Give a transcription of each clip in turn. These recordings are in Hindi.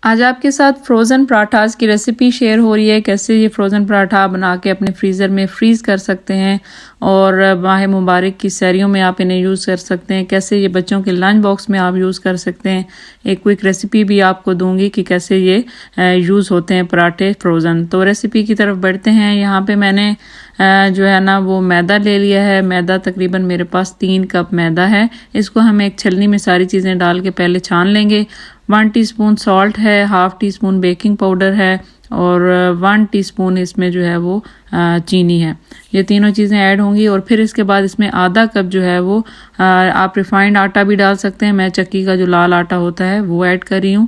आज आपके साथ फ्रोज़न पराठास की रेसिपी शेयर हो रही है। कैसे ये फ्रोज़न पराठा बना के अपने फ्रीज़र में फ्रीज़ कर सकते हैं और माह मुबारक की सहरियों में आप इन्हें यूज़ कर सकते हैं। कैसे ये बच्चों के लंच बॉक्स में आप यूज़ कर सकते हैं। एक क्विक रेसिपी भी आपको दूंगी कि कैसे ये यूज़ होते हैं पराठे फ्रोज़न। तो रेसिपी की तरफ बढ़ते हैं। यहाँ पे मैंने जो है ना वो मैदा ले लिया है। मैदा तकरीबन मेरे पास 3 कप मैदा है। इसको हम एक छलनी में सारी चीज़ें डाल के पहले छान लेंगे। 1 टीस्पून सॉल्ट है, half tea spoon baking powder है और 1 टीस्पून इसमें जो है वो चीनी है। ये तीनों चीज़ें ऐड होंगी और फिर इसके बाद इसमें आधा कप जो है वो आप रिफाइंड आटा भी डाल सकते हैं। मैं चक्की का जो लाल आटा होता है वो ऐड कर रही हूँ।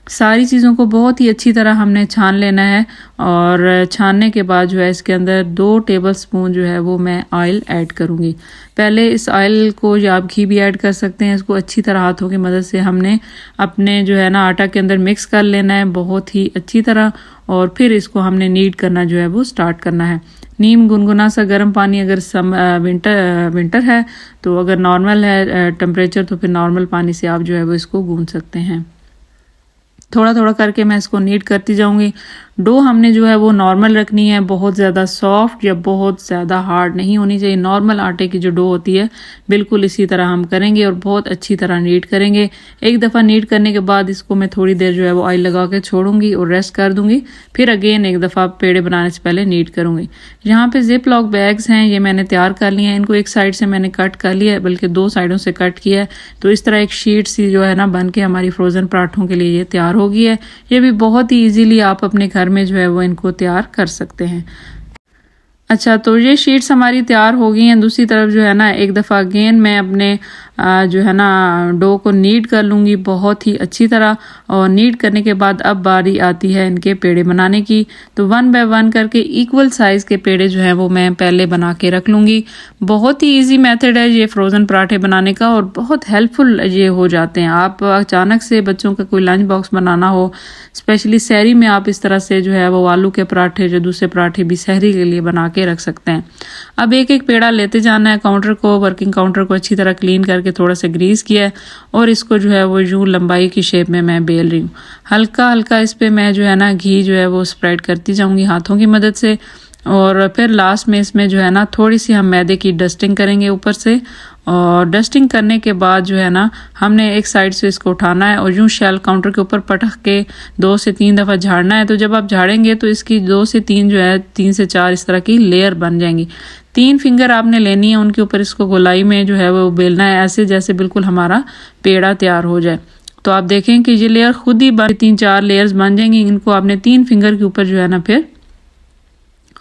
सारी चीज़ों को बहुत ही अच्छी तरह हमने छान लेना है और छानने के बाद जो है इसके अंदर 2 टेबलस्पून जो है वो मैं ऑयल ऐड करूँगी। पहले इस ऑयल को या आप घी भी ऐड कर सकते हैं। इसको अच्छी तरह हाथों की मदद से हमने अपने जो है ना आटा के अंदर मिक्स कर लेना है बहुत ही अच्छी तरह और फिर इसको हमने नीड करना जो है वो स्टार्ट करना है। नीम गुनगुना सा गर्म पानी, अगर विंटर है तो अगर नॉर्मल है टेम्परेचर तो फिर नॉर्मल पानी से आप जो है वो इसको गूंथ सकते हैं। थोड़ा थोड़ा करके मैं इसको नीड करती जाऊंगी। डो हमने जो है वो नॉर्मल रखनी है, बहुत ज़्यादा सॉफ्ट या बहुत ज़्यादा हार्ड नहीं होनी चाहिए। नॉर्मल आटे की जो डो होती है बिल्कुल इसी तरह हम करेंगे और बहुत अच्छी तरह नीड करेंगे। एक दफ़ा नीड करने के बाद इसको मैं थोड़ी देर जो है वो ऑयल लगा के छोड़ूंगी और रेस्ट कर दूंगी। फिर अगेन एक दफ़ा पेड़े बनाने से पहले नीड करूंगी। यहाँ पे जिप लॉक बैग्स हैं, ये मैंने तैयार कर लिए हैं। इनको एक साइड से मैंने कट कर लिया है, बल्कि 2 साइडों से कट किया है। तो इस तरह एक शीट सी जो है ना बन के हमारी फ्रोज़न पराठों के लिए ये तैयार हो गई है। ये भी बहुत ही ईजीली आप अपने घर में जो है वो इनको तैयार कर सकते हैं। अच्छा, तो ये शीट्स हमारी तैयार हो गई हैं। दूसरी तरफ जो है ना एक दफ़ा अगेन मैं अपने जो है ना डो को नीड कर लूँगी बहुत ही अच्छी तरह और नीड करने के बाद अब बारी आती है इनके पेड़े बनाने की। तो 1 बाय 1 करके इक्वल साइज़ के पेड़े जो हैं वो मैं पहले बना के रख लूँगी। बहुत ही इजी मेथड है ये फ्रोज़न पराठे बनाने का और बहुत हेल्पफुल ये हो जाते हैं। आप अचानक से बच्चों का कोई लंच बॉक्स बनाना हो, स्पेशली सहरी में आप इस तरह से जो है वो आलू के पराठे जो दूसरे पराठे भी सहरी के लिए बना के रख सकते हैं। अब एक एक पेड़ा लेते जाना है। काउंटर को, वर्किंग काउंटर को अच्छी तरह क्लीन करके थोड़ा सा ग्रीस किया है और इसको जो है वो यूं लंबाई की शेप में मैं बेल रही हूँ। हल्का हल्का इस पे मैं जो है ना घी जो है वो स्प्रेड करती जाऊंगी हाथों की मदद से और फिर लास्ट में इसमें जो है ना थोड़ी सी हम मैदे की डस्टिंग करेंगे ऊपर से और डस्टिंग करने के बाद जो है ना हमने एक साइड से इसको उठाना है और यूं शेल काउंटर के ऊपर पटक के 2 से 3 दफ़ा झाड़ना है। तो जब आप झाड़ेंगे तो इसकी 2 से 3 जो है 3 से 4 इस तरह की लेयर बन जाएंगी। 3 फिंगर आपने लेनी है, उनके ऊपर इसको गोलाई में जो है वो बेलना है ऐसे जैसे बिल्कुल हमारा पेड़ा तैयार हो जाए। तो आप देखें कि ये लेयर खुद ही 3-4 लेयर्स बन जाएंगी। इनको आपने 3 फिंगर के ऊपर जो है ना फिर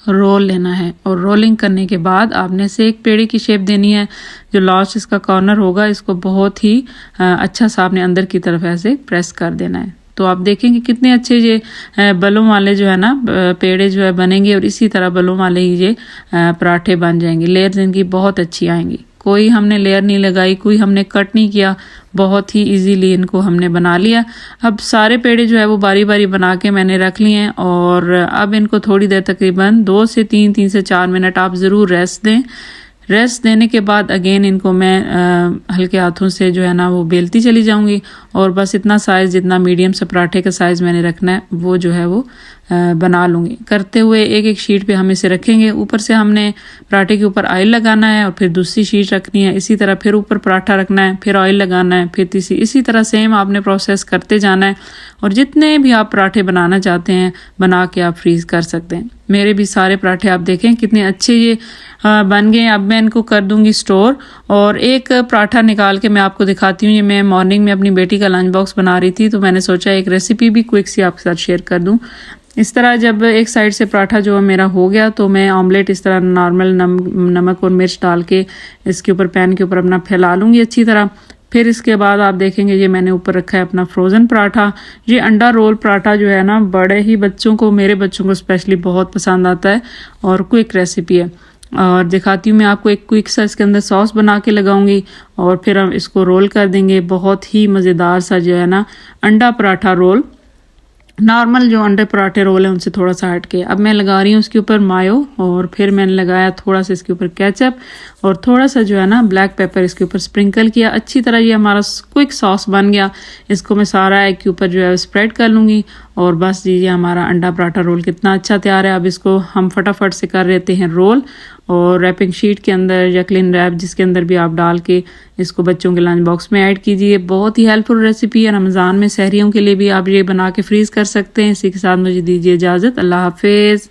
रोल लेना है और रोलिंग करने के बाद आपने से एक पेड़े की शेप देनी है। जो लास्ट इसका कॉर्नर होगा इसको बहुत ही अच्छा सा आपने अंदर की तरफ ऐसे प्रेस कर देना है। तो आप देखेंगे कितने अच्छे ये बलों वाले जो है ना पेड़े जो है बनेंगे और इसी तरह बलों वाले ही ये पराठे बन जाएंगे। लेयर्स इनकी बहुत अच्छी आएंगी। कोई हमने लेयर नहीं लगाई, कोई हमने कट नहीं किया, बहुत ही इजीली इनको हमने बना लिया। अब सारे पेड़े जो है वो बारी बारी बना के मैंने रख लिए हैं और अब इनको थोड़ी देर तकरीबन 2 से 3 से 4 मिनट आप ज़रूर रेस्ट दें। रेस्ट देने के बाद अगेन इनको मैं हल्के हाथों से जो है ना वो बेलती चली जाऊंगी और बस इतना साइज़ जितना मीडियम से पराठे का साइज़ मैंने रखना है वो जो है वो बना लूँगी। करते हुए एक एक शीट पे हम इसे रखेंगे। ऊपर से हमने पराठे के ऊपर ऑयल लगाना है और फिर दूसरी शीट रखनी है। इसी तरह फिर ऊपर पराठा रखना है, फिर ऑयल लगाना है, फिर तीसरी। इसी तरह सेम आपने प्रोसेस करते जाना है और जितने भी आप पराठे बनाना चाहते हैं बना के आप फ्रीज़ कर सकते हैं। मेरे भी सारे पराठे आप देखें कितने अच्छे ये बन गए। अब मैं इनको कर दूंगी स्टोर और एक पराठा निकाल के मैं आपको दिखाती हूँ। ये मैं मॉर्निंग में अपनी बेटी का लंच बॉक्स बना रही थी तो मैंने सोचा एक रेसिपी भी क्विक सी आपके साथ शेयर कर दूं। इस तरह जब एक साइड से पराठा जो मेरा हो गया तो मैं ऑमलेट इस तरह नॉर्मल नमक और मिर्च डाल के इसके ऊपर पैन के ऊपर अपना फैला लूँगी अच्छी तरह। फिर इसके बाद आप देखेंगे ये मैंने ऊपर रखा है अपना फ्रोज़न पराठा। ये अंडा रोल पराठा जो है ना बड़े ही बच्चों को, मेरे बच्चों को स्पेशली बहुत पसंद आता है और क्विक रेसिपी है। और दिखाती हूँ मैं आपको एक क्विक सा इसके अंदर सॉस बना के लगाऊंगी और फिर हम इसको रोल कर देंगे। बहुत ही मज़ेदार सा जो है ना अंडा पराठा रोल नॉर्मल जो अंडे पराठे रोल है उनसे थोड़ा सा हट के अब मैं लगा रही हूँ उसके ऊपर मायो, और फिर मैंने लगाया थोड़ा सा इसके ऊपर केचप और थोड़ा सा जो है ना ब्लैक पेपर इसके ऊपर स्प्रिंकल किया। अच्छी तरह ये हमारा क्विक सॉस बन गया। इसको मैं सारा एग के ऊपर जो है स्प्रेड कर लूँगी और बस जी ये हमारा अंडा पराठा रोल कितना अच्छा तैयार है। अब इसको हम फटाफट से कर लेते हैं रोल, और रैपिंग शीट के अंदर या क्लीन रैप जिसके अंदर भी आप डाल के इसको बच्चों के लंच बॉक्स में ऐड कीजिए। बहुत ही हेल्पफुल रेसिपी है। रमज़ान में सहरियों के लिए भी आप ये बना के फ्रीज़ कर सकते हैं। इसी के साथ मुझे दीजिए इजाज़त। अल्लाह हाफिज़।